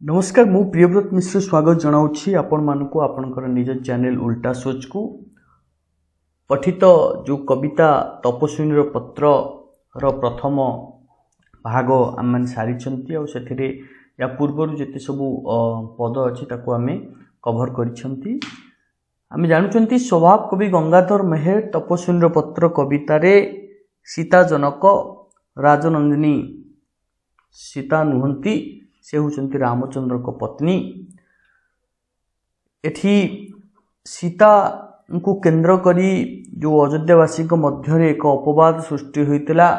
नमस्कार मु प्रियव्रत मिश्र स्वागत जनाऊँगी आपण मानक आपणकर निज चैनल उल्टा सोच को पठित जो कविता तपस्विनी पत्र प्रथम भाग आम सारी से या पूर्वर जिते सबू पद अच्छी आम कभर करिसेंती। आम जानुंट स्वभाव कवि गंगाधर मेहेर तपस्विनी पत्र कवितार सीता जनक राजनंदिनी सीता नुहंती से होचंती रामचंद्र को पत्नी। एठी सीता को केंद्र करी जो अयोध्यावासी मध्य एक अपवाद सृष्टि होइतिला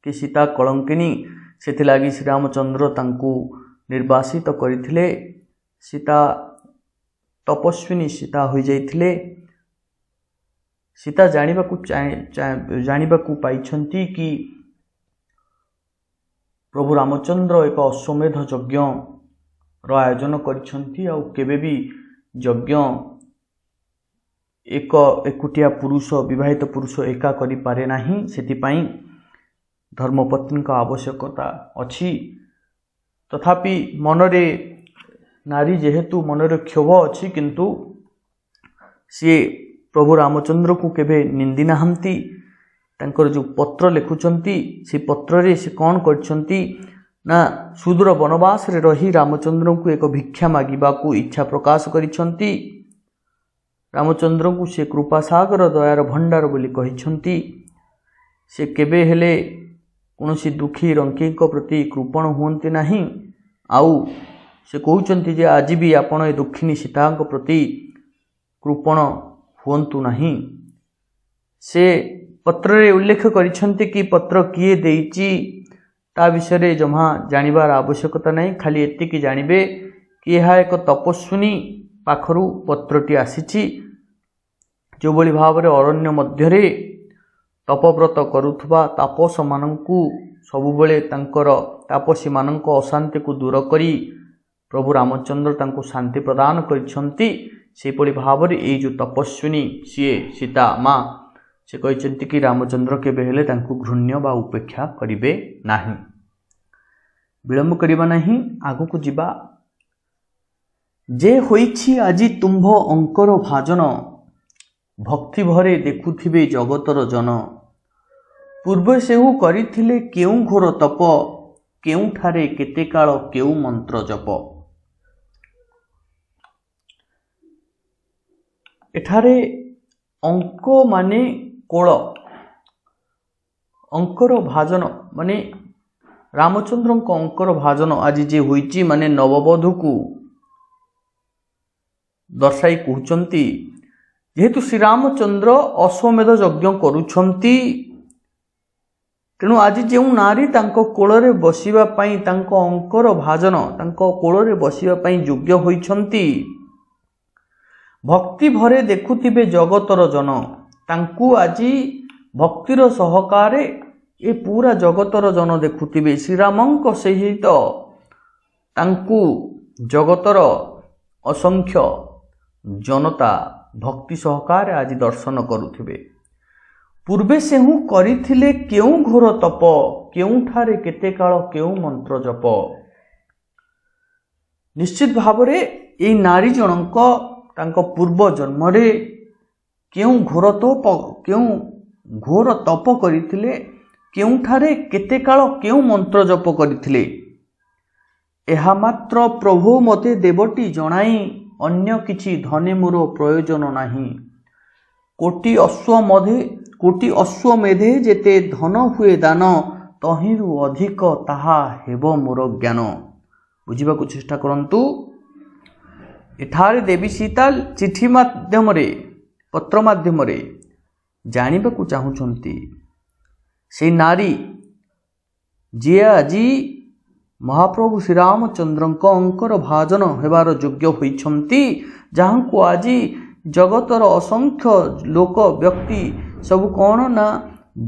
कि सीता कलंकिनी से लगी श्री रामचंद्र तांकू निर्वासित करथिले। सीता तपस्विनी सीता हो जाइथिले। सीता जानिबाकू पाइछंती कि प्रभु रामचंद्र एक अश्वमेध यज्ञ आयोजन करिछंती आ केबे भी यज्ञ एकुटिया पुरुष विवाहित पुरुष एका करि पारे नाही। सेतिपाई धर्मपत्नी का आवश्यकता अछि। तथापि मनरे नारी जेहेतु मनरे क्षोभ अछि किंतु सी प्रभु रामचंद्र को केबे निंदी नाहंती। तांकर जो पत्र लिखुचंती से पत्र रे से कौन करछंती ना सुदूर वनवास रे रही रामचंद्र को एक भिक्षा मागिबा को इच्छा प्रकाश करिछंती। रामचंद्र को से कृपा सागर दयार भंडार बोली कहिछंती। से केबे हेले कोनोसी दुखी रंकी को प्रति कृपण हुंती नाही। आउ से कहउचंती जे आज भी आपण ए दुखिनी सीता को प्रति कृपण हुंतु नाही। से पत्र रे उल्लेख करिछंती कि पत्र किए देइची ता विषय जमा जानिबार आवश्यकता नहीं। खाली एतिकी जानिबे कि यह एक तपस्विनी पाखरु पत्रटी आसीची जो बଳି भावरे अरण्य मध्यरे तपव्रत करुथबा तापस मानंकु सबुबेले तांकर तापसी मानंक अशांति को दूर करी प्रभु रामचंद्र तांको शांति प्रदान करिछंती। से बଳି भावरे ए जो तपस्विनी सीए सीता माँ से कहते कि रामचंद्र के बेहले तांको घृण्य बा उपेक्षा करिवे नाही। विलंब करिबा नाही, आगु को जिबा। जे होइछि आजी तुम्भ अंकर भाजन भक्ति भरे देखुथिबे जगतर जन। पूर्व सेहु करिथिले केउ घोर तप केउ ठारे केते काल केउ मंत्र जप। एठारे अंक माने कोल अंकर भाजन माने रामचंद्र अंकर भाजन आज जे होइची माने नववधू को दर्शाई कहउचंती। जेहेतु श्री रामचंद्र अश्वमेध यज्ञ करुछंती तेणु आज जे नारी तांको कोलरे बसिबा पई तांको अंकर भाजन तांको कोलरे बसिबा पई योग्य होइछंती। भक्ति भरे देखुथिबे जगतर जन तांकू आजी भक्तिर सहकारे ए पूरा जगतर जन देखुथिबे। श्रीरामंक सहित तांकू जगतर असंख्य जनता भक्ति सहकारे आज दर्शन करुथिबे। पूर्वे सेहु करिथिले केउ घोर तप केउ ठारे केते काल केउ मंत्र जप। निश्चित भावरे ए नारी जनक तांको पूर्व जन्म रे केउ घोर तप करिथिले केउ ठारे केते काल केउ मंत्र जप करिथिले। एहा मात्र प्रभु मते देवटी जणाई अन्य किछि धने मोर प्रयोजन नाही। कोटि अश्वमेधे जेते धन हुए दान तहिरु अधिक ताहा हेबो मोर ज्ञान। बुझिबा को चेष्टा करंतु। एठारे देवी सीता चिठी माध्यम रे पत्र माध्यम रे जानिबा को चाहुचंती से नारी जे आजी महाप्रभु श्री रामचंद्र अंकर भाजन हेबार योग्य होइछंती। जहां को आजी जगतर असंख्य लोक व्यक्ति सब कौन ना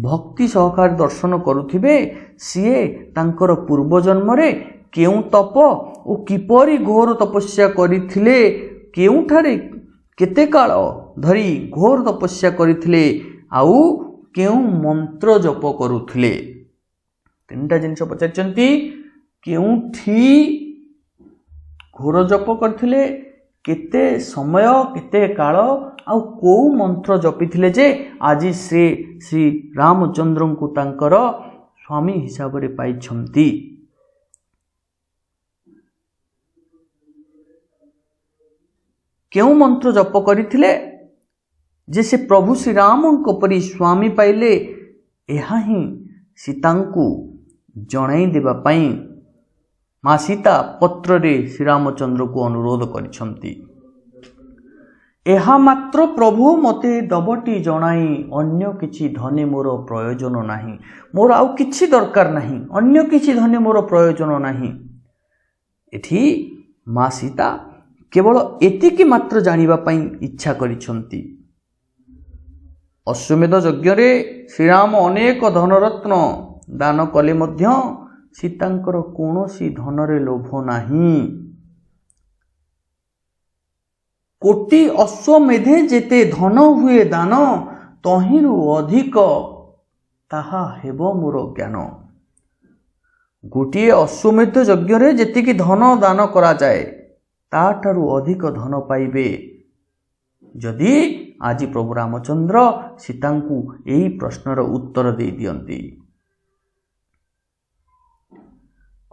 भक्ति सहकार दर्शन करुथिबे। सीए तांकर पूर्व जन्म रे केउ तप ओ किपरि घोर तपस्या करिथिले केउ ठारे केते काल धरी घोर तपस्या करिथिले आउ केउ मंत्र जप करुथिले। तीनटा जिनिस पचारचंती केउठी घोर जप करथिले, केते समय केते काल आउ को मंत्र जपिथिले जे आज से श्री रामचंद्र को तांकर स्वामी हिसाब रे पाइछंती। केउ मंत्र जप करिथिले जे से प्रभु श्री राम को परि स्वामी पाइले, एहा ही सीता को जणाई देबा पई माँ सीता पत्र रे श्री रामचंद्र को अनुरोध करिछंती। एहा मात्र प्रभु मते दबटी जणाई, अन्य किछि धने मोर प्रयोजन नाही। मोर आउ किछि दरकार नाही, अन्य किछि धने मोर प्रयोजन नाही। एठी माँ सीता केवल एतिकी मात्र जानिबा पई इच्छा करिछंती। अश्वमेध यज्ञ रे श्रीराम अनेक धनरत्न दान कले मध्य सीतांकर कौनसी धनरे लोभ नाही। कोटि अश्वमेधे जेते धन हुए दान, तहिरु अधिक ताहा हेबो मोर ज्ञान। गोटे अश्वमेध यज्ञ रे जेतिकी धन दान करा जाए, ताठारु अधिक धन पाइबे जदि आज प्रभु रामचंद्र सीता को यही प्रश्नर उत्तर दे दियंती।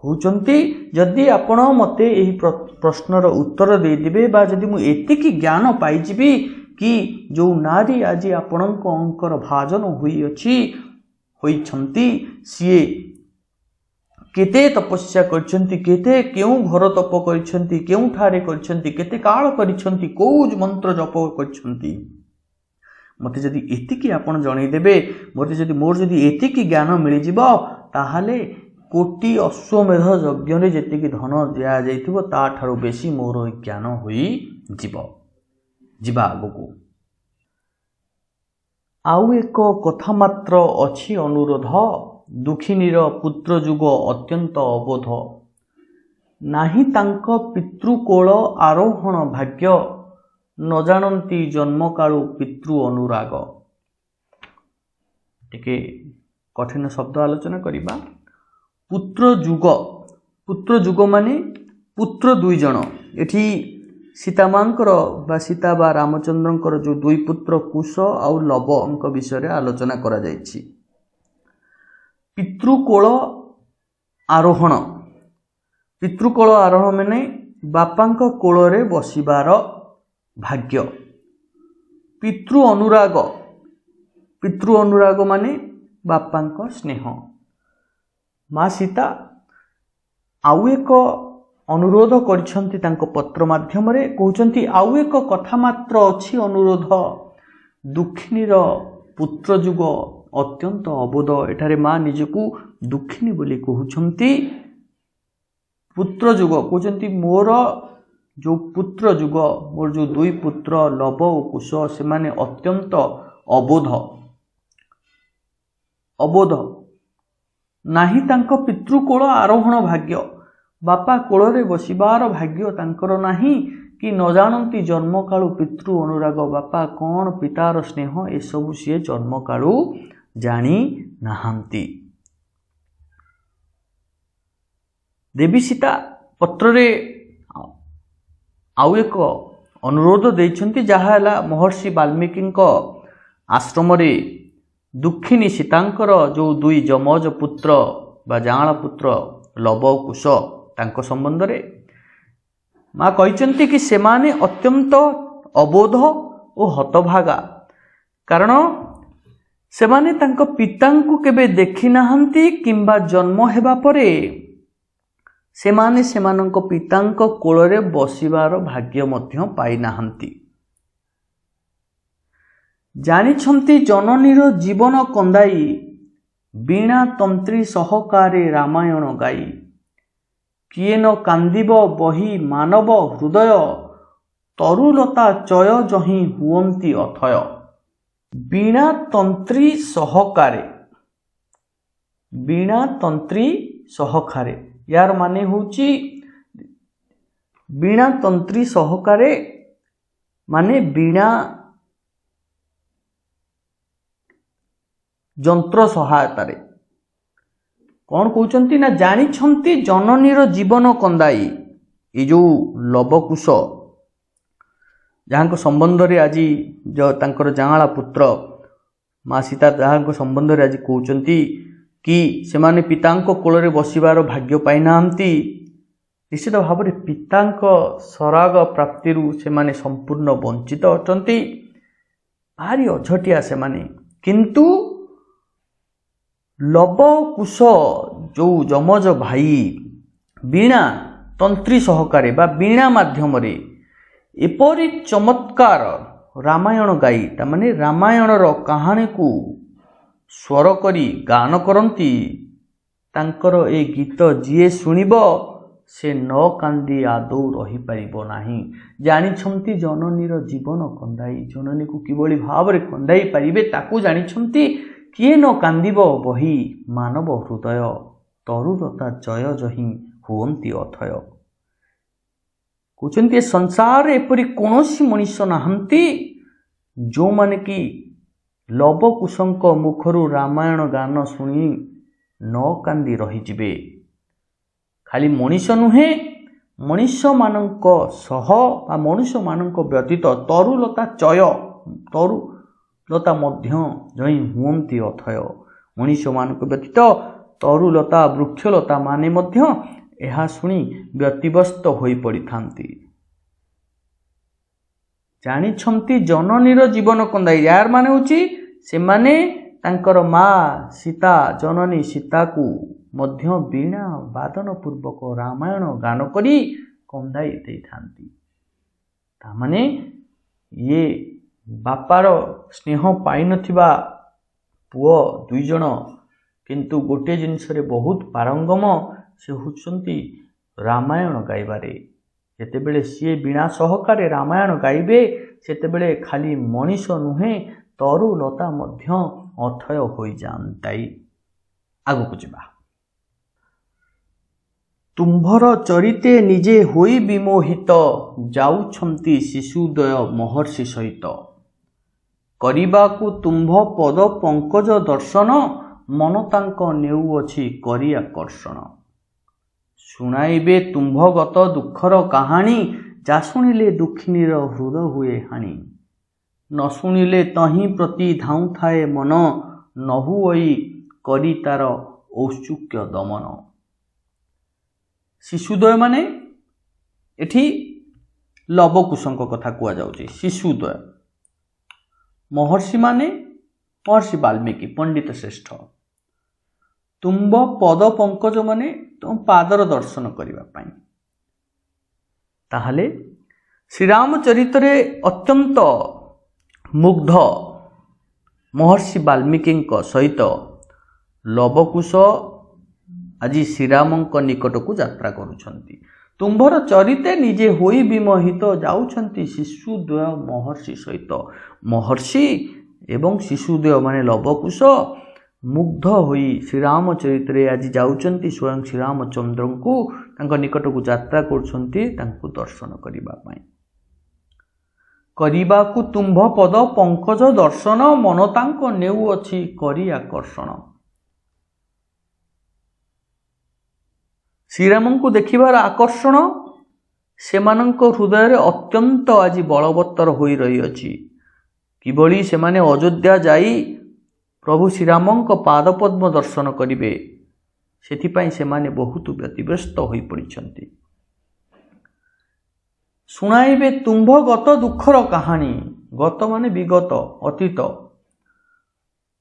कहउचंती जदि आपण मते यही प्रश्नर उत्तर दे दिबे, बा जदि मु एतिकी ज्ञान पाई जिबी कि जो नारी आज आपणक अंकर भाजन हुई अछि होइछंती, सिए केते तपस्या करछंती, केते केउ घर तप करछंती, केउ ठारे करछंती, केते काल करछंती, कोउ मंत्र जप करछंती। मते जदि एतिकी आपण जणै देबे, मते जदि मोर जदि एतिकी ज्ञान मिलि जिवो, ताहाले कोटि अश्वमेध यज्ञ रे जेतिकी धन दिया जाइथिबो ता ठारो बेसी मोर ज्ञान होई जिबा आगको। आउ एक कथा मात्र अछि अनुरोध, दुखिनीर पुत्र जुग अत्यंत अबोध, नाही तांक पितृकोल आरोहण भाग्य, न जानती जन्म कालु पितृ अनुराग। टिके कठिन शब्द आलोचना करिबा। पुत्र जुग माने पुत्र दुई जन। एठी सीता मांकर बा सीता बा रामचंद्रंकर जो दुई पुत्र कुश आउ लवंक विषय आलोचना करा जायछि। पितृकोल आरोहण, पितृकोल आरोहण माने बापांक कोल रे बसिबार भाग्य। पितृ अनुराग, पितृ अनुराग माने बापांक स्नेह। माँ सीता आउ एक अनुरोध करिछंती तांको पत्र माध्यम रे, कहउचंती आउ एक कथा मात्र अछि अनुरोध, दुखिनीर पुत्र जुग अत्यंत अबोध। एठारे माँ निजकू दुखिनी बोली कहउचंती। पुत्र जुग कहउचंती मोर जो पुत्र जुग, मोर जो दुई पुत्र लव और कुश, से माने अत्यंत अबोध। अबोध नाही तांको पितृकोल आरोहण भाग्य, बापा कोल रे बसिबार भाग्य तांकर नाही, कि न जानती जन्म कालु पितृ अनुराग, बापा कौन पितार स्नेह ए सबु सिए जन्म कालु जानी नाहांती। देवी सीता पत्र रे आउ एक अनुरोध देइछंती, जहा हला महर्षि वाल्मीकिंक आश्रम रे दुखिनी सीतांकर जो दुई जमज पुत्र बा जांळ पुत्र लव कुश तांको संबंध रे माँ कहिचंती कि सेमाने अत्यंत अबोध और हतभागा, कारण सेमाने तांको पितांकु केबे देखि नाहंती, किंबा जन्म हेबा परे सेमाने सेमानंको पितांको कोଳରେ बसिबार भाग्य मध्य पाई नाहंती। जानिछंती जननीर जीवन कंदाई, वीणा तंत्री सहकारे रामायण गाई, किए न कांदिब बही मानव हृदय, तरुलता चय जही हुअंती अथय। वीणा तंत्री सहकारे, वीणा तंत्री सहकारे यार माने होची, वीणा तंत्री सहकारे माने वीणा जंत्र सहायता रे। कौन कहउचंती ना, जानिछंती जननीर जीवन कंदाई, ये जो लवकुश जहाँ संबंध रे आज जो तांकर जांगला पुत्र माँ सीता जहाँ संबंध रे आज कहते कि से माने पितांको कोଳରେ बसिबार भाग्य पाई नांती निश्चित भाव में पितांक सराग प्राप्ति से माने संपूर्ण वंचित अटंती भारी अझटिया से माने किंतु लवकुश जो जमज भाई वीणा तंत्री सहकारे बा वीणा माध्यम रे एपरी चमत्कार रामायण गाई तामाने रामायण रो कहानी को स्वर करी गान करती तांकर ए गीत जीए सुनिब से न कांदी आदौ रही पारिबो नाही। जानिछंती जननीर जीवन कंदाई जननी को किभली भाव रे कंदाई पारिबे ताकू जानिछंती किए न कांदिबो बही मानव हृदय तरुलता जय जही हुअंती अथय। कहते संसार एपरी कौनसी मनीष नहांती जो माने कि लवकुशंक मुखरु रामायण गान शुणी न कांदी रहीजिबे। खाली मनीष नुहे मनीष मानक सह बा मनुष्य मानक व्यतीत तरुलता चय तरुलता मध्य जई हुअंती अथय। मनीष मानक व्यतीत तरुलता वृक्षलता माने मध्य यह शुणी व्यतिव्यस्त होई पड़िथांती। जानिछंती जननीर जीवन कंदाई यार माने होची से माने तांकर माँ सीता जननी सीता को मध्य वीणा वादन पूर्वक रामायण गान करी कंदाई देइथांती। तामाने ये बापार स्नेह पाई नथिबा पुओ दुई जण किंतु गोटे जिनस रे बहुत पारंगम से होचंती रामायण गाइबारे। जेतेबेले सी वीणा सहकारे रामायण गाइबे सेतेबेले खाली मनीष नुहे तरुलता मध्य अथय होई जानताई। आगु जिबा तुम्भर चरिते निजे होई विमोहित जाउछंती शिशुदय महर्षि सहित करिबाकु तुम्भ पद पंकज दर्शन मन तांक नेउअछि करि आकर्षण। शुणाइबे तुम्भगत दुखर कहानी जा शुणिले दुखिनीर हृदय हुए हानि न शुणिले तही प्रति धाऊ थाए मन न हुई करी तार औत्सुक्य दमन। शिशुद्वय माने एठी लवकुशंक कथा कुआ जाउछि। शिशुद्वय महर्षि माने महर्षि वाल्मीकि पंडित श्रेष्ठ। तुम्भ पद पंकज माने तुम पादर दर्शन करिबा पाई। ताहले श्रीराम चरित्रे अत्यंत मुग्ध महर्षि वाल्मीकि सहित लवकुश आज श्रीरामंक निकट को यात्रा करुछंती। तुम्भर चरिते निजे होई विमोहित जाउछंती शिशुद्वय महर्षि सहित। महर्षि एवं शिशुद्वय माने लवकुश मुग्ध होई श्रीराम चरित्रे आज जाउछंती स्वयं श्रीरामचंद्र को तांको निकट को यात्रा करुछंती तांको दर्शन करिबा पाई। करिबाकु तुम्भ पद पंकज दर्शन मन तांको नेउअछि करि आकर्षण। श्रीराम को देखिबार आकर्षण सेमानंक हृदय रे अत्यंत आज बलवत्तर होई रही अछि। किबळी सेमाने अयोध्या जाई प्रभु श्रीरामंक पादपद्म दर्शन करिवे सेथिपाई सेमाने बहुत व्यतिव्यस्त होई पड़िछंती। शुणाइबे तुम्भ गत दुखर कहानी गत माने विगत अतीत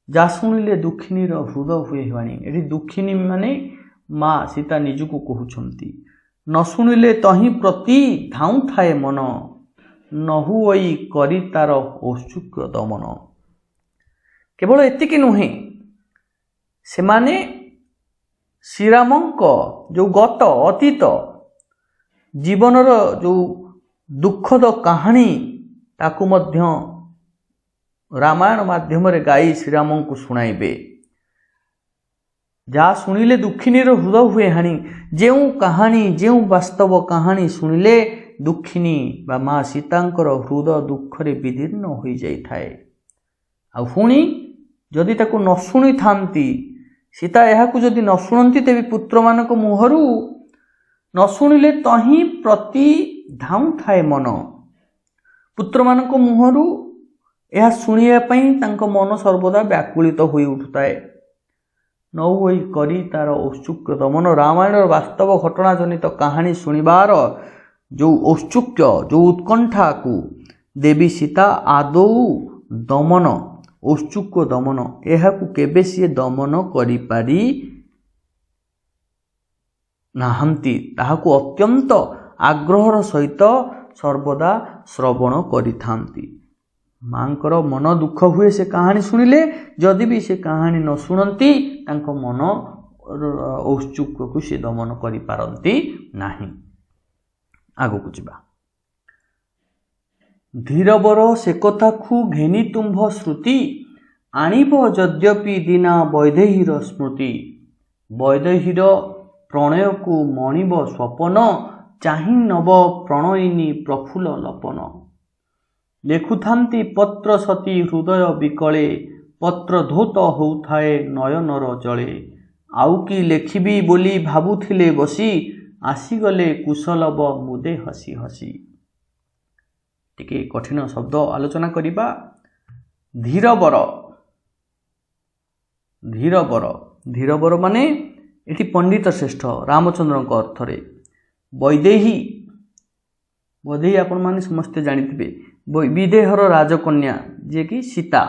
जा शुणिले दुखिनीर हृदय हुए हानि। एठी दुखिनी माने माँ सीता निजको कहउछंती न शुणिले तही प्रति धाऊ थाए मन न हुई करी तार औत्सुक्य दमन। केवल एतिकी नुहे सेमाने श्रीरामंक जो गत अतीत जीवनर जो दुखद कहानी ताकू मध्य रामायण माध्यम रे गाई श्रीराम को शुणाइबे। जा शुणिले दुखिनीर हृदय हुए हानि। जेउ कहानी जेउ वास्तव कहानी शुणिले दुखिनी बा माँ सीतांकर हृदय दुखरे विदीर्ण हो जाई थाए। आ पुणी जदि ताकू न शुणी थांती सीता यहाकू जदि न शुणती तेबे पुत्र मानक मुहरु न शुणिले तही प्रति धाऊ थाए मन। पुत्र मानक मुहरु यह शुणिया मन सर्वदा व्याकुलित हो उठुए। नौ होई करी तार औत्सुक्य दमन। रामायण वास्तव घटना जनित कहानी शुणिबार जो औत्सुक्य जो उत्कंठा को देवी सीता आदौ दमन औत्सुक्य दमन यह केबे सी दमन करि पारि नाहंती ताहाकु अत्यंत आग्रहर सहित सर्वदा श्रवण करिथांती। मांकर मन दुख हुए से कहानी शुणिले, जदि भी से कहानी न शुणती तांको मन औत्सुक्य को से दमन करि पारंती नाही। आगो जावा। धीरबर से कथा खु घेनी तुम्भ श्रुति आणिब यद्यपि दीना वैदेहीर स्मृति। वैदेहीर प्रणय को मणिब स्वपन चाहि नव प्रणयिनी प्रफुल्ल लपन। लेखुथांती पत्र सती हृदय विकले पत्र धौत होउथाए नयनर जले। आउ कि लेखिबी बोली भाबुथिले बसी आसीगले कुशलव मुदे हसी हसी। टिके कठिन शब्द आलोचना करिबा। धीरबर धीरबर धीरबर माने एटी पंडित श्रेष्ठ रामचंद्र अर्थरे। वैदेही वैदेही आपण माने समस्ते जानिथिबे विदेहर राजकन्या जे कि सीता।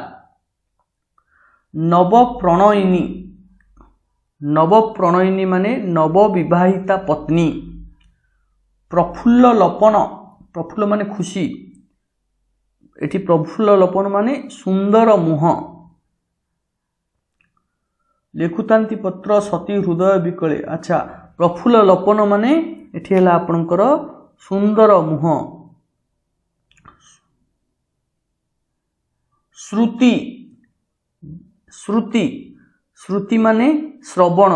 नव प्रणयिनी माने नव विवाहिता पत्नी। प्रफुल्ल लपन प्रफुल्ल माने खुशी एटी प्रफुल्ल लपन माने सुंदर मुह। लेखुतांती पत्र सती हृदय विकले। अच्छा प्रफुल्ल लपन माने एठी हला आपनकर सुंदर मुह। श्रुति श्रुति श्रुति माने श्रवण।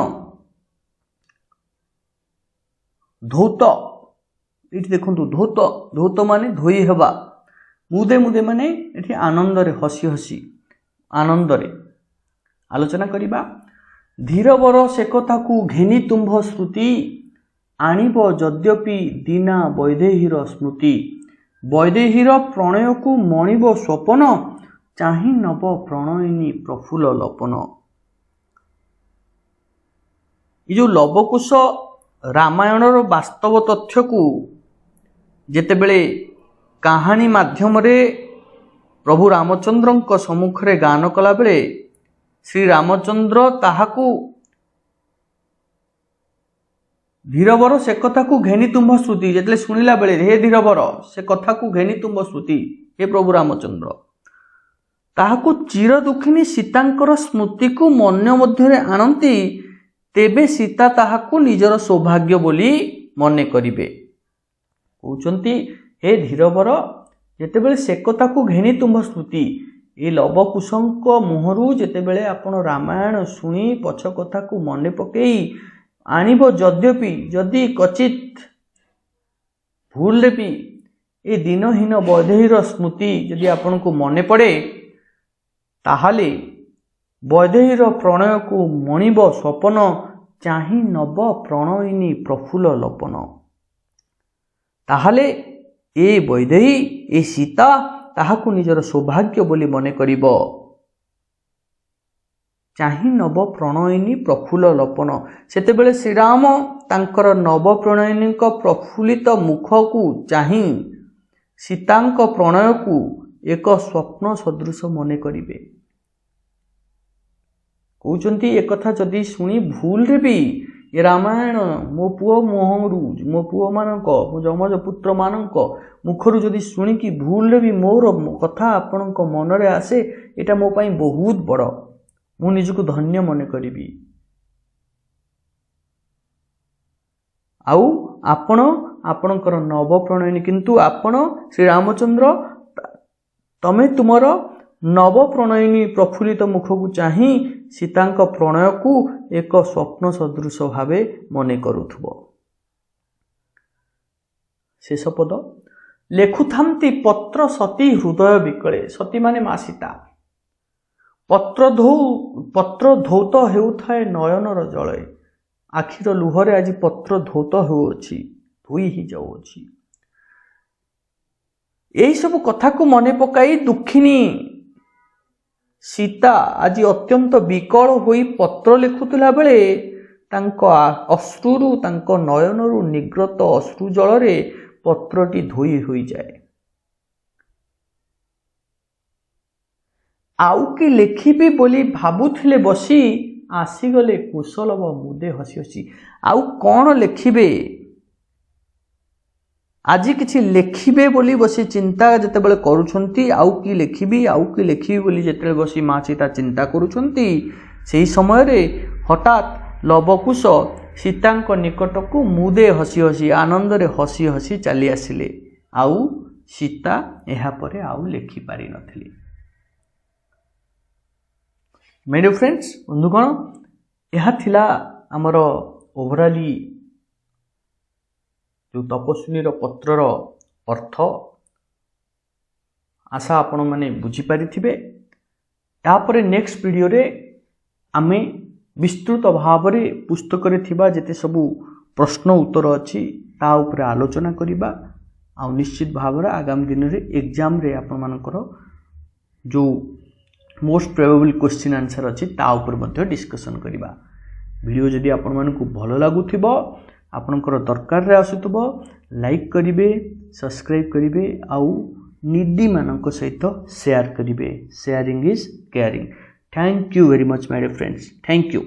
धौत एठी देखंतु धौत धौत माने धोई हेबा। मुदे मुदे माने एठी आनंद रे हसी हसी आनंद रे आलोचना करिबा। धीरबर से कथा को घेनी तुम्भ श्रुति आणिब यद्यपि दीना वैदेहीर स्मृति। वैदेहीर प्रणय को मणिब स्वपन चाहि नव प्रणयिनी प्रफुल्ल लपन। ये जो लवकुश रामायणर वास्तव तथ्य को जेतेबेले कहानी माध्यम रे प्रभु रामचंद्र सम्मुख रे गान कला बेले श्री रामचंद्र ताहाकू धीरबर से कथा को घेनी तुम्भ श्रुति जेतले सुनिला बेले हे धीरबर से कथा को घेनी तुम्भ श्रुति हे प्रभु रामचंद्र ताहाकू चिर दुखिनी सीतांकर स्मृति को मन मध्य आनती तेबे सीता ताहाकू निजर सौभाग्य बोली मने करिवे। कहउचंती हे धीरबर जेतेबेले से कथा को घेनी तुम्भ श्रुति ये लवकुशंक मुहरु जेतेबेले आपण रामायण शुणी पछ कथा को मने पकेई आणिब यद्यपि जदि कचित भूल भी ए दिनहीन वैदेहीर स्मृति जदि आपण को मने पड़े ताहाले वैदेहीर प्रणय को मणिब स्वपन चाहि नव प्रणयिनी प्रफुल्ल लपन। ताहाले ए वैदेही ए सीता ताहाकू निजर सौभाग्य बोली मने करिबो। चाहि नव प्रणयिनी प्रफुल्ल लपन सेतेबेले श्रीराम तांकर नव प्रणयिनी प्रफुल्लित मुख को चाहि सीतांक प्रणय को एक स्वप्न सदृश मने करिवे। कहउचंती एक कथा जदि सुनी भूल रे भी ये रामायण मो पुओ मुहरु मो पुओ मानक मो जमज पुत्र मानक मुखरु जदि शुणी कि भूल रे भी मोर कथा आपणक मन रे आसे एटा मो पई बहुत बड़ मु निजको धन्य मने करिबी। आउ आपण आपणकर नव प्रणयिनी किंतु आपण श्री रामचंद्र तमे तुमर नव प्रणयिनी प्रफुल्लित मुख को चाहि सीतांक प्रणय को एक स्वप्न सदृश भावे मने करुथबो। शेष पद लेखुथांती पत्र सती हृदय विकले। सती माने मा सीता। पत्र धौत हेउथाए नयनर जले। आखिर लुहरे आज पत्र धौत होउछि धोई ही जाउछि। यही सब कथा को मने पकाई दुखिनी सीता आज अत्यंत विकल होई पत्र लिखुतला बेले तांको अश्रुरु तांको नयनरु निग्रत अश्रु जलरे पत्रटी धोई होई जाए। आउ कि लेखिबी बोली भाबुथिले बसी आसीगले कुशलव मुदे हसी हसी। आउ कौन लेखिबे आज किछि लेखिबे बोली बसी चिंता जतेबेले करूछंती आउ कि लेखिबी बोली जतेबेले बसी माँ सीता चिंता करूछंती सेही समय रे हठात लवकुश सीतांक निकटकू मुदे हसी हसी आनंद रे हसी हसी चली आसिले। आउ सीता एहा परे आउ लेखि पारि नथिले। माय डियर फ्रेंड्स बंधुगण यह थिला हमर ओवराली जो तपस्विनी पत्रर अर्थ आशा आपण माने बुझी पारिथिबे। यापर नेक्स्ट वीडियो रे आमे विस्तृत भाव रे पुस्तक रे थिबा जेते सबु प्रश्न उत्तर अछि ता ऊपर आलोचना करिबा। आ निश्चित भाव रे आगामी दिन रे एग्जाम रे आपण मानकर जो मोस्ट प्रोबेबल क्वेश्चन आंसर अछि ता ऊपर मध्ये डिस्कशन करिबा। वीडियो जदि आपण मानकु भलो लागुथिबो आपणकर दरकार रे आसुथबो लाइक करिवे सब्सक्राइब करिवे आउ निडी मानक सहित शेयर करिवे। Sharing is caring. Thank you very much my dear friends. Thank you.